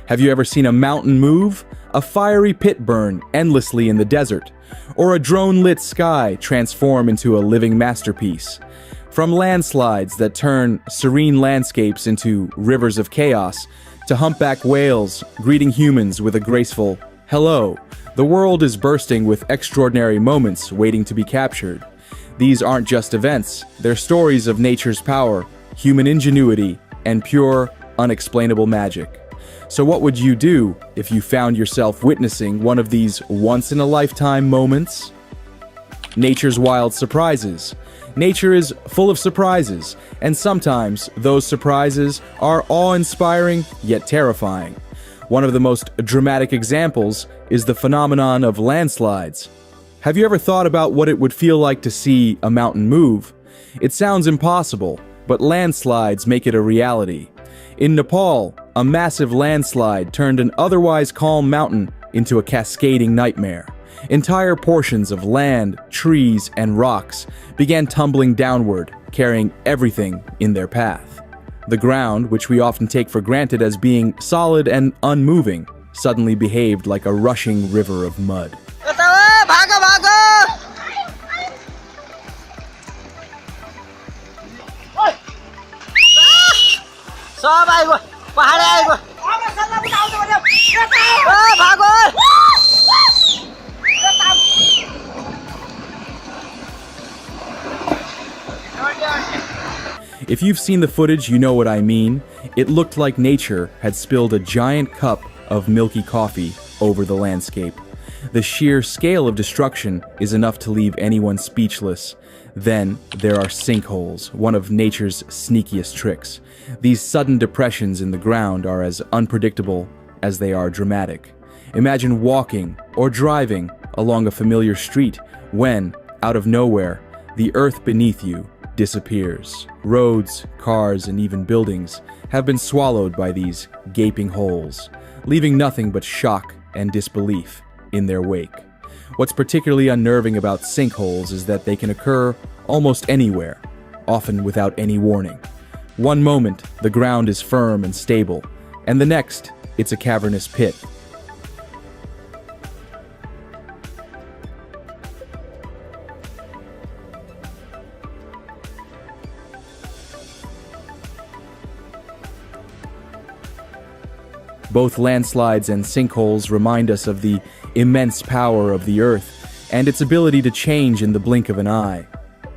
Have you ever seen a mountain move? A fiery pit burn endlessly in the desert? Or a drone-lit sky transform into a living masterpiece? From landslides that turn serene landscapes into rivers of chaos, to humpback whales greeting humans with a graceful hello, the world is bursting with extraordinary moments waiting to be captured. These aren't just events, they're stories of nature's power, human ingenuity, and pure, unexplainable magic. So what would you do if you found yourself witnessing one of these once-in-a-lifetime moments? Nature's wild surprises. Nature is full of surprises, and sometimes those surprises are awe-inspiring yet terrifying. One of the most dramatic examples is the phenomenon of landslides. Have you ever thought about what it would feel like to see a mountain move? It sounds impossible, but landslides make it a reality. In Nepal, a massive landslide turned an otherwise calm mountain into a cascading nightmare. Entire portions of land, trees, and rocks began tumbling downward, carrying everything in their path. The ground, which we often take for granted as being solid and unmoving, suddenly behaved like a rushing river of mud. If you've seen the footage, you know what I mean. It looked like nature had spilled a giant cup of milky coffee over the landscape. The sheer scale of destruction is enough to leave anyone speechless. Then there are sinkholes, one of nature's sneakiest tricks. These sudden depressions in the ground are as unpredictable as they are dramatic. Imagine walking or driving along a familiar street when, out of nowhere, the earth beneath you disappears. Roads, cars, and even buildings have been swallowed by these gaping holes, leaving nothing but shock and disbelief in their wake. What's particularly unnerving about sinkholes is that they can occur almost anywhere, often without any warning. One moment, the ground is firm and stable, and the next, it's a cavernous pit. Both landslides and sinkholes remind us of the immense power of the Earth and its ability to change in the blink of an eye.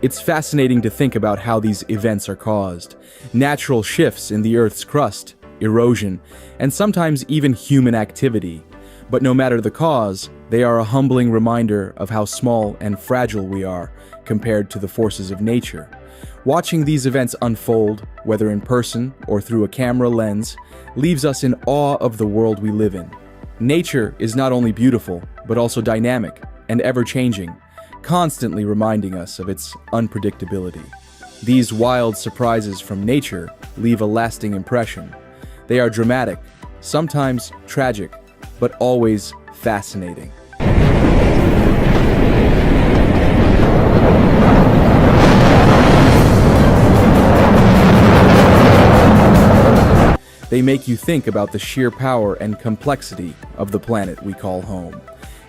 It's fascinating to think about how these events are caused. Natural shifts in the Earth's crust, erosion, and sometimes even human activity. But no matter the cause, they are a humbling reminder of how small and fragile we are compared to the forces of nature. Watching these events unfold, whether in person or through a camera lens, leaves us in awe of the world we live in. Nature is not only beautiful, but also dynamic and ever-changing, constantly reminding us of its unpredictability. These wild surprises from nature leave a lasting impression. They are dramatic, sometimes tragic, but always fascinating. They make you think about the sheer power and complexity of the planet we call home.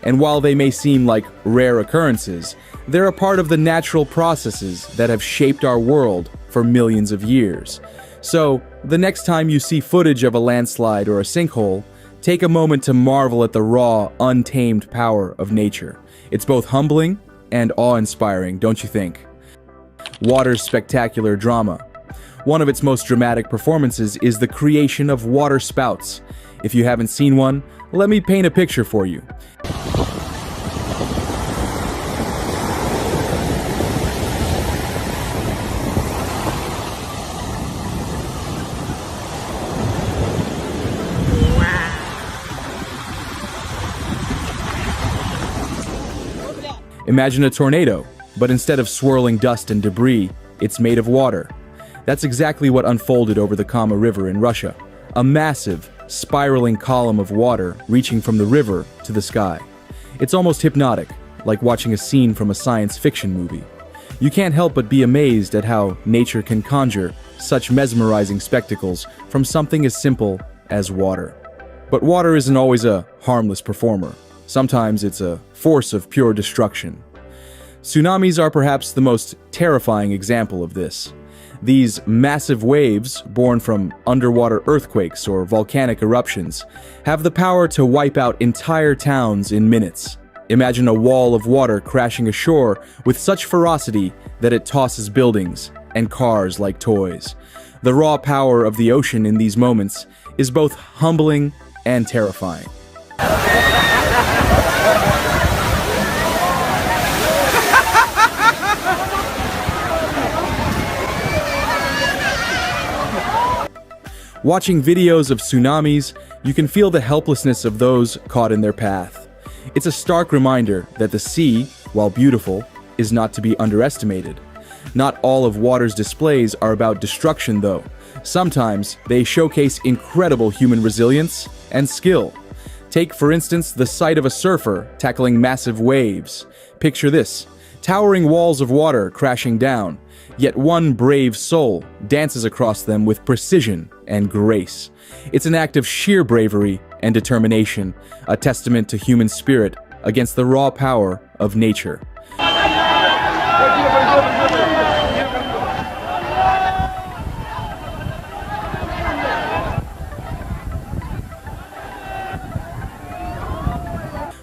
And while they may seem like rare occurrences, they're a part of the natural processes that have shaped our world for millions of years. So, the next time you see footage of a landslide or a sinkhole, take a moment to marvel at the raw, untamed power of nature. It's both humbling and awe-inspiring, don't you think? Water's spectacular drama. One of its most dramatic performances is the creation of water spouts. If you haven't seen one, let me paint a picture for you. Imagine a tornado, but instead of swirling dust and debris, it's made of water. That's exactly what unfolded over the Kama River in Russia. A massive, spiraling column of water reaching from the river to the sky. It's almost hypnotic, like watching a scene from a science fiction movie. You can't help but be amazed at how nature can conjure such mesmerizing spectacles from something as simple as water. But water isn't always a harmless performer. Sometimes it's a force of pure destruction. Tsunamis are perhaps the most terrifying example of this. These massive waves, born from underwater earthquakes or volcanic eruptions, have the power to wipe out entire towns in minutes. Imagine a wall of water crashing ashore with such ferocity that it tosses buildings and cars like toys. The raw power of the ocean in these moments is both humbling and terrifying. Watching videos of tsunamis, you can feel the helplessness of those caught in their path. It's a stark reminder that the sea, while beautiful, is not to be underestimated. Not all of water's displays are about destruction, though. Sometimes they showcase incredible human resilience and skill. Take, for instance, the sight of a surfer tackling massive waves. Picture this: towering walls of water crashing down, yet one brave soul dances across them with precision and grace. It's an act of sheer bravery and determination, a testament to human spirit against the raw power of nature.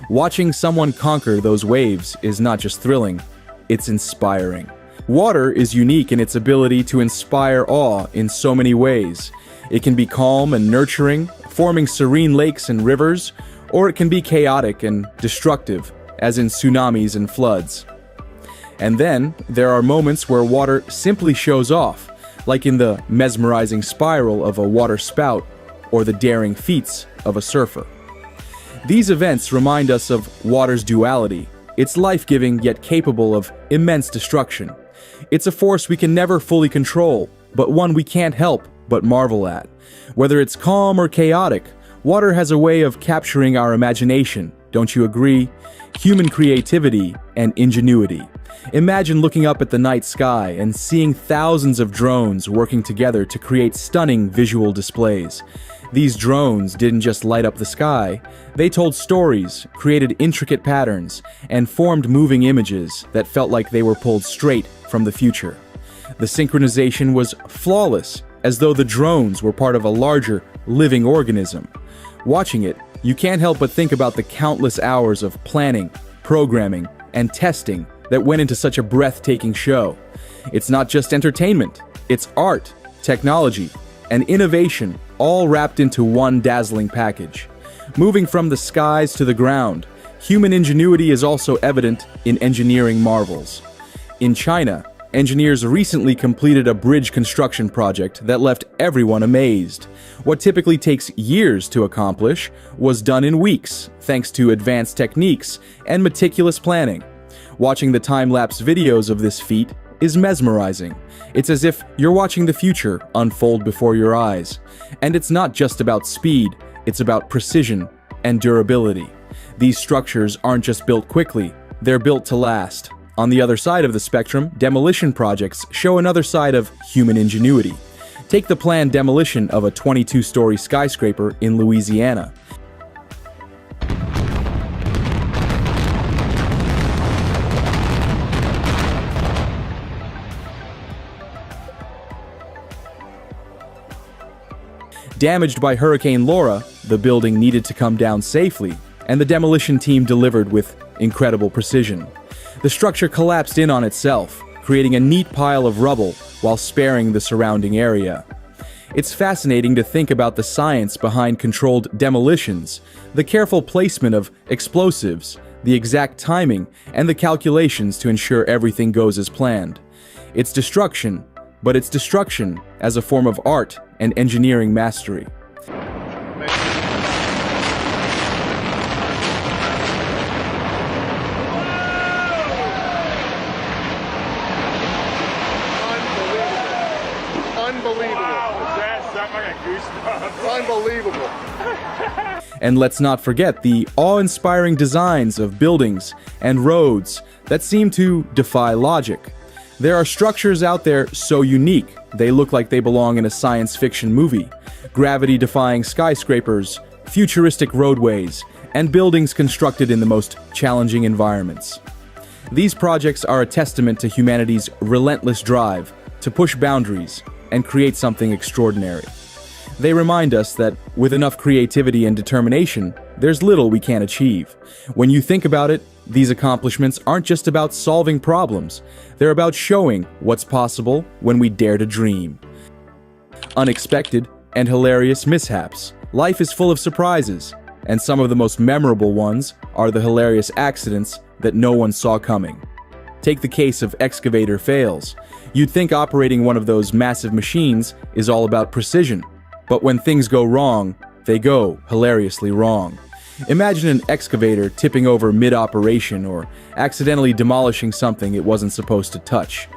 Watching someone conquer those waves is not just thrilling, it's inspiring. Water is unique in its ability to inspire awe in so many ways. It can be calm and nurturing, forming serene lakes and rivers, or it can be chaotic and destructive, as in tsunamis and floods. And then, there are moments where water simply shows off, like in the mesmerizing spiral of a water spout or the daring feats of a surfer. These events remind us of water's duality. It's life-giving yet capable of immense destruction. It's a force we can never fully control, but one we can't help but marvel at. Whether it's calm or chaotic, water has a way of capturing our imagination, don't you agree? Human creativity and ingenuity. Imagine looking up at the night sky and seeing thousands of drones working together to create stunning visual displays. These drones didn't just light up the sky, they told stories, created intricate patterns, and formed moving images that felt like they were pulled straight from the future. The synchronization was flawless, as though the drones were part of a larger, living organism. Watching it, you can't help but think about the countless hours of planning, programming, and testing that went into such a breathtaking show. It's not just entertainment, it's art, technology, and innovation all wrapped into one dazzling package. Moving from the skies to the ground, human ingenuity is also evident in engineering marvels. In China, engineers recently completed a bridge construction project that left everyone amazed. What typically takes years to accomplish was done in weeks, thanks to advanced techniques and meticulous planning. Watching the time-lapse videos of this feat is mesmerizing. It's as if you're watching the future unfold before your eyes. And it's not just about speed, it's about precision and durability. These structures aren't just built quickly, they're built to last. On the other side of the spectrum, demolition projects show another side of human ingenuity. Take the planned demolition of a 22-story skyscraper in Louisiana. Damaged by Hurricane Laura, the building needed to come down safely, and the demolition team delivered with incredible precision. The structure collapsed in on itself, creating a neat pile of rubble while sparing the surrounding area. It's fascinating to think about the science behind controlled demolitions, the careful placement of explosives, the exact timing, and the calculations to ensure everything goes as planned. It's destruction, but it's destruction as a form of art and engineering mastery. Unbelievable. And let's not forget the awe-inspiring designs of buildings and roads that seem to defy logic. There are structures out there so unique, they look like they belong in a science fiction movie. Gravity-defying skyscrapers, futuristic roadways, and buildings constructed in the most challenging environments. These projects are a testament to humanity's relentless drive to push boundaries and create something extraordinary. They remind us that with enough creativity and determination, there's little we can't achieve. When you think about it, these accomplishments aren't just about solving problems, they're about showing what's possible when we dare to dream. Unexpected and hilarious mishaps. Life is full of surprises, and some of the most memorable ones are the hilarious accidents that no one saw coming. Take the case of excavator fails. You'd think operating one of those massive machines is all about precision, but when things go wrong, they go hilariously wrong. Imagine an excavator tipping over mid-operation or accidentally demolishing something it wasn't supposed to touch.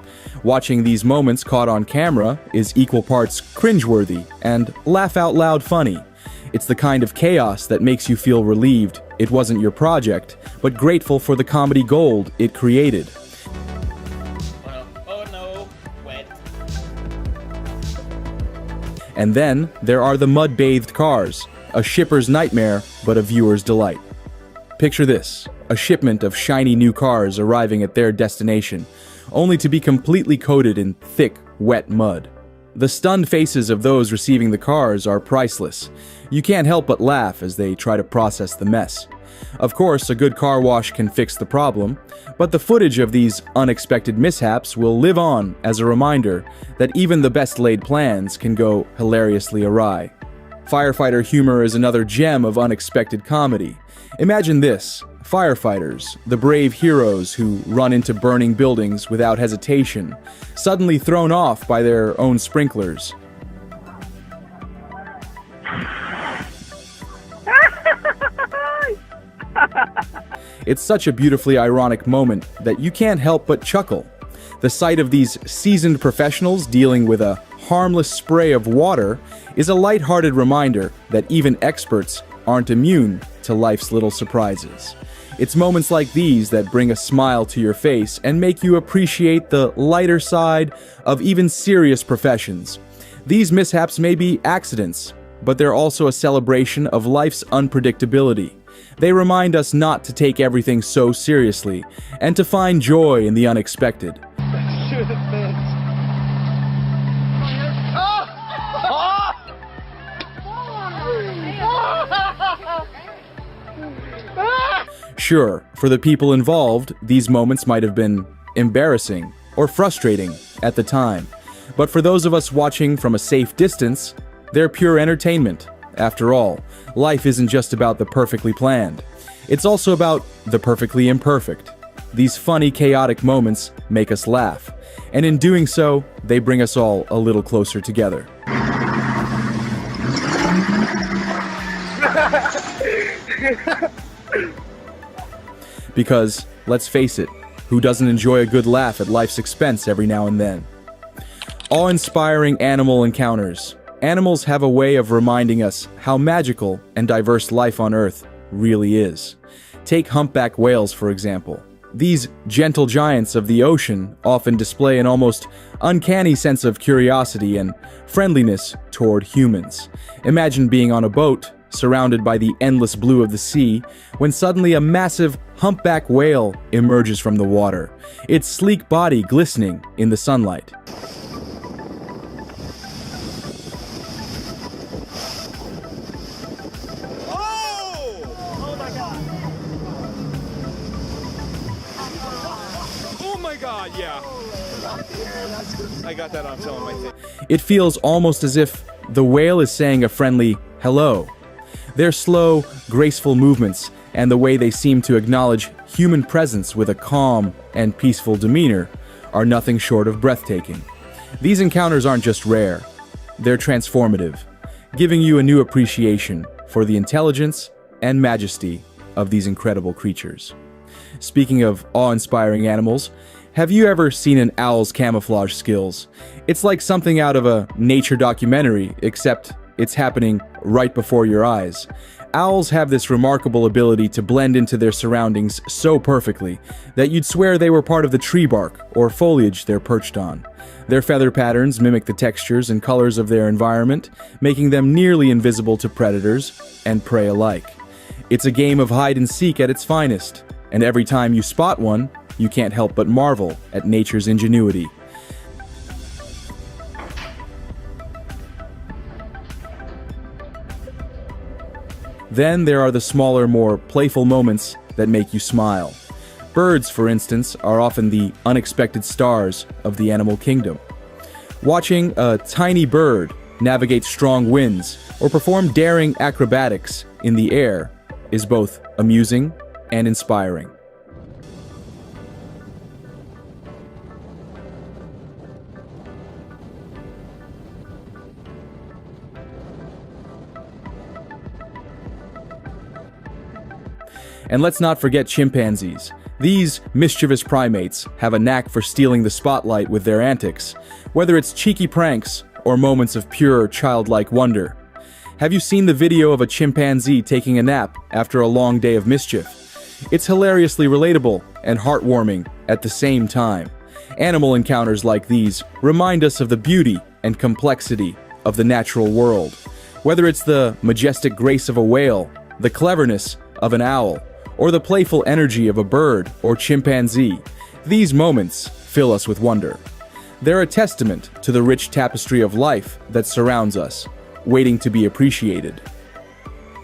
Watching these moments caught on camera is equal parts cringeworthy and laugh-out-loud funny. It's the kind of chaos that makes you feel relieved it wasn't your project, but grateful for the comedy gold it created. Oh no, wet. And then there are the mud-bathed cars, a shipper's nightmare, but a viewer's delight. Picture this, a shipment of shiny new cars arriving at their destination, only to be completely coated in thick, wet mud. The stunned faces of those receiving the cars are priceless. You can't help but laugh as they try to process the mess. Of course, a good car wash can fix the problem, but the footage of these unexpected mishaps will live on as a reminder that even the best-laid plans can go hilariously awry. Firefighter humor is another gem of unexpected comedy. Imagine this: firefighters, the brave heroes who run into burning buildings without hesitation, suddenly thrown off by their own sprinklers. It's such a beautifully ironic moment that you can't help but chuckle. The sight of these seasoned professionals dealing with a harmless spray of water is a lighthearted reminder that even experts aren't immune to life's little surprises. It's moments like these that bring a smile to your face and make you appreciate the lighter side of even serious professions. These mishaps may be accidents, but they're also a celebration of life's unpredictability. They remind us not to take everything so seriously and to find joy in the unexpected. Should have been. Sure, for the people involved, these moments might have been embarrassing or frustrating at the time. But for those of us watching from a safe distance, they're pure entertainment. After all, life isn't just about the perfectly planned. It's also about the perfectly imperfect. These funny, chaotic moments make us laugh, and in doing so, they bring us all a little closer together. Because, let's face it, who doesn't enjoy a good laugh at life's expense every now and then? Awe-inspiring animal encounters. Animals have a way of reminding us how magical and diverse life on Earth really is. Take humpback whales, for example. These gentle giants of the ocean often display an almost uncanny sense of curiosity and friendliness toward humans. Imagine being on a boat, surrounded by the endless blue of the sea, when suddenly a massive humpback whale emerges from the water, its sleek body glistening in the sunlight. I got that on film, I think. It feels almost as if the whale is saying a friendly hello. Their slow, graceful movements and the way they seem to acknowledge human presence with a calm and peaceful demeanor are nothing short of breathtaking. These encounters aren't just rare, they're transformative, giving you a new appreciation for the intelligence and majesty of these incredible creatures. Speaking of awe-inspiring animals, have you ever seen an owl's camouflage skills? It's like something out of a nature documentary, except it's happening right before your eyes. Owls have this remarkable ability to blend into their surroundings so perfectly that you'd swear they were part of the tree bark or foliage they're perched on. Their feather patterns mimic the textures and colors of their environment, making them nearly invisible to predators and prey alike. It's a game of hide and seek at its finest, and every time you spot one, you can't help but marvel at nature's ingenuity. Then there are the smaller, more playful moments that make you smile. Birds, for instance, are often the unexpected stars of the animal kingdom. Watching a tiny bird navigate strong winds or perform daring acrobatics in the air is both amusing and inspiring. And let's not forget chimpanzees. These mischievous primates have a knack for stealing the spotlight with their antics, whether it's cheeky pranks or moments of pure childlike wonder. Have you seen the video of a chimpanzee taking a nap after a long day of mischief? It's hilariously relatable and heartwarming at the same time. Animal encounters like these remind us of the beauty and complexity of the natural world. Whether it's the majestic grace of a whale, the cleverness of an owl, or the playful energy of a bird or chimpanzee, these moments fill us with wonder. They're a testament to the rich tapestry of life that surrounds us, waiting to be appreciated.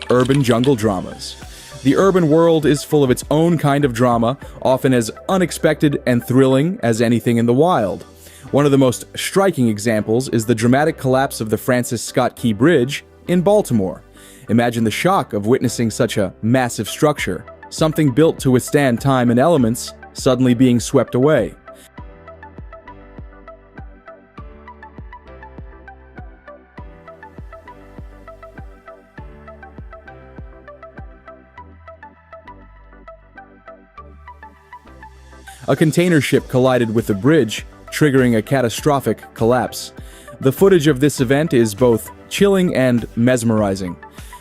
Urban jungle dramas. The urban world is full of its own kind of drama, often as unexpected and thrilling as anything in the wild. One of the most striking examples is the dramatic collapse of the Francis Scott Key Bridge in Baltimore. Imagine the shock of witnessing such a massive structure, something built to withstand time and elements, suddenly being swept away. A container ship collided with the bridge, triggering a catastrophic collapse. The footage of this event is both chilling and mesmerizing.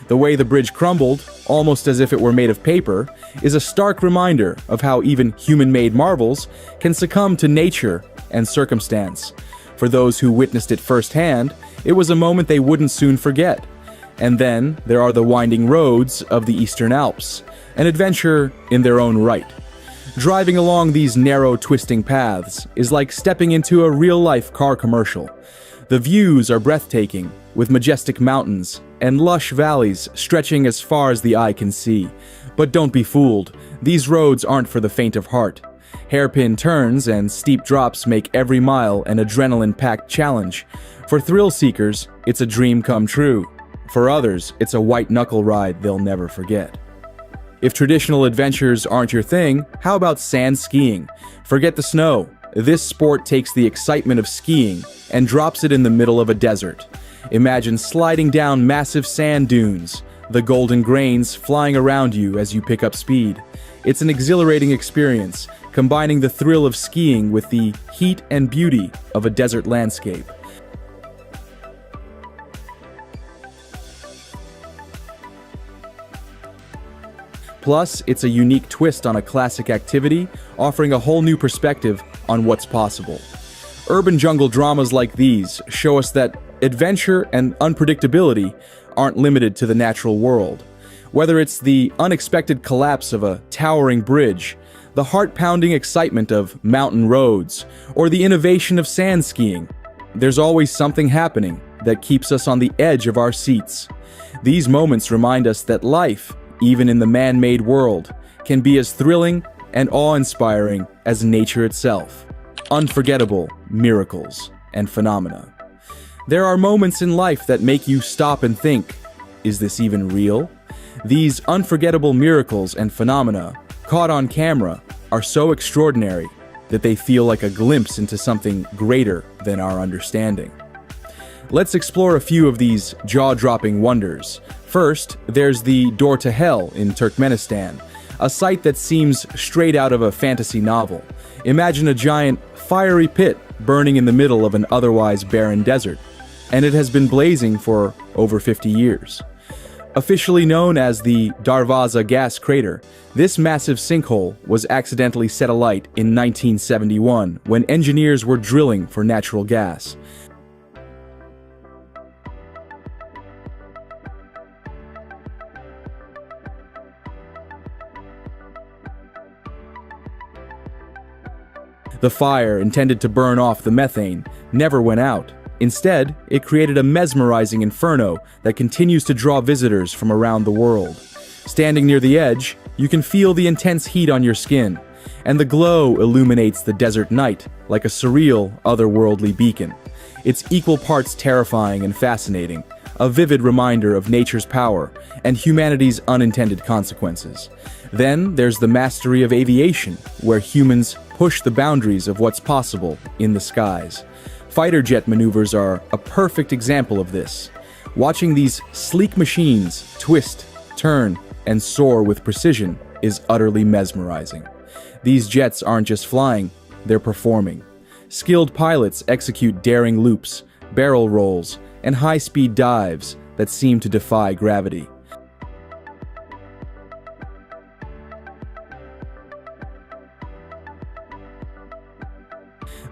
The way the bridge crumbled, almost as if it were made of paper, is a stark reminder of how even human-made marvels can succumb to nature and circumstance. For those who witnessed it firsthand, it was a moment they wouldn't soon forget. And then there are the winding roads of the Eastern Alps, an adventure in their own right. Driving along these narrow, twisting paths is like stepping into a real-life car commercial. The views are breathtaking, with majestic mountains and lush valleys stretching as far as the eye can see. But don't be fooled, these roads aren't for the faint of heart. Hairpin turns and steep drops make every mile an adrenaline-packed challenge. For thrill seekers, it's a dream come true. For others, it's a white-knuckle ride they'll never forget. If traditional adventures aren't your thing, how about sand skiing? Forget the snow. This sport takes the excitement of skiing and drops it in the middle of a desert. Imagine sliding down massive sand dunes, the golden grains flying around you as you pick up speed. It's an exhilarating experience, combining the thrill of skiing with the heat and beauty of a desert landscape. Plus, it's a unique twist on a classic activity, offering a whole new perspective on what's possible. Urban jungle dramas like these show us that adventure and unpredictability aren't limited to the natural world. Whether it's the unexpected collapse of a towering bridge, the heart-pounding excitement of mountain roads, or the innovation of sand skiing, there's always something happening that keeps us on the edge of our seats. These moments remind us that life, even in the man-made world, can be as thrilling and awe-inspiring as nature itself. Unforgettable miracles and phenomena. There are moments in life that make you stop and think, is this even real? These unforgettable miracles and phenomena, caught on camera, are so extraordinary that they feel like a glimpse into something greater than our understanding. Let's explore a few of these jaw-dropping wonders. First, there's the Door to Hell in Turkmenistan, a sight that seems straight out of a fantasy novel. Imagine a giant, fiery pit burning in the middle of an otherwise barren desert. and it has been blazing for over 50 years. Officially known as the Darvaza gas crater, this massive sinkhole was accidentally set alight in 1971 when engineers were drilling for natural gas. The fire, intended to burn off the methane, never went out. Instead, it created a mesmerizing inferno that continues to draw visitors from around the world. Standing near the edge, you can feel the intense heat on your skin, and the glow illuminates the desert night like a surreal, otherworldly beacon. It's equal parts terrifying and fascinating, a vivid reminder of nature's power and humanity's unintended consequences. Then there's the mastery of aviation, where humans push the boundaries of what's possible in the skies. Fighter jet maneuvers are a perfect example of this. Watching these sleek machines twist, turn, and soar with precision is utterly mesmerizing. These jets aren't just flying, they're performing. Skilled pilots execute daring loops, barrel rolls, and high-speed dives that seem to defy gravity.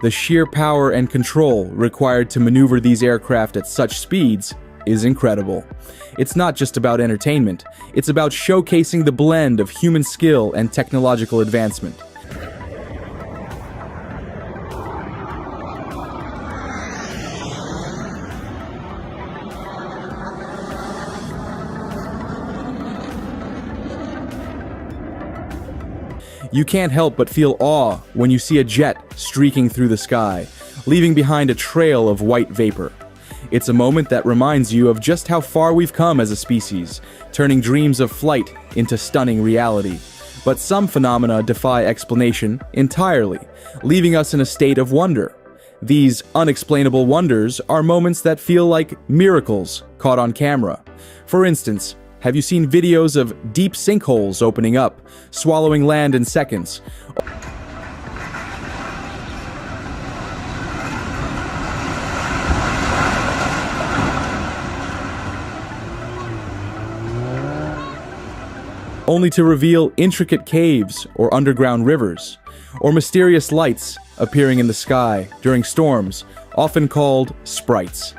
The sheer power and control required to maneuver these aircraft at such speeds is incredible. It's not just about entertainment, it's about showcasing the blend of human skill and technological advancement. You can't help but feel awe when you see a jet streaking through the sky, leaving behind a trail of white vapor. It's a moment that reminds you of just how far we've come as a species, turning dreams of flight into stunning reality. But some phenomena defy explanation entirely, leaving us in a state of wonder. These unexplainable wonders are moments that feel like miracles caught on camera. For instance, have you seen videos of deep sinkholes opening up, swallowing land in seconds? Only to reveal intricate caves or underground rivers, or mysterious lights appearing in the sky during storms, often called sprites.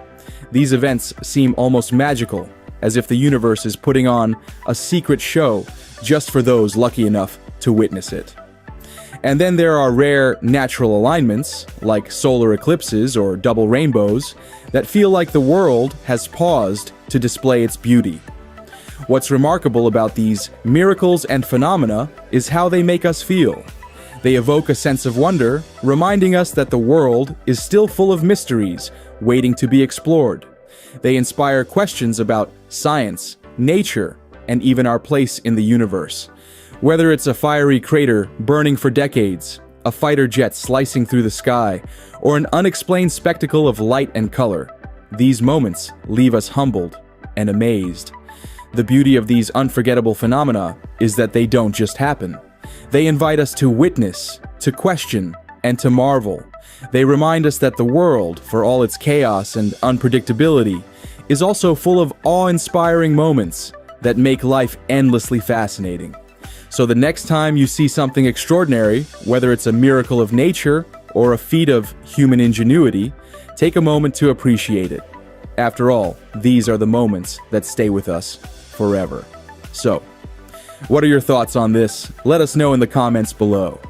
These events seem almost magical, as if the universe is putting on a secret show just for those lucky enough to witness it. And then there are rare natural alignments, like solar eclipses or double rainbows, that feel like the world has paused to display its beauty. What's remarkable about these miracles and phenomena is how they make us feel. They evoke a sense of wonder, reminding us that the world is still full of mysteries waiting to be explored. They inspire questions about science, nature, and even our place in the universe. Whether it's a fiery crater burning for decades, a fighter jet slicing through the sky, or an unexplained spectacle of light and color, these moments leave us humbled and amazed. The beauty of these unforgettable phenomena is that they don't just happen. They invite us to witness, to question, and to marvel. They remind us that the world, for all its chaos and unpredictability, is also full of awe-inspiring moments that make life endlessly fascinating. So the next time you see something extraordinary, whether it's a miracle of nature or a feat of human ingenuity, take a moment to appreciate it. After all, these are the moments that stay with us forever. So, what are your thoughts on this? Let us know in the comments below.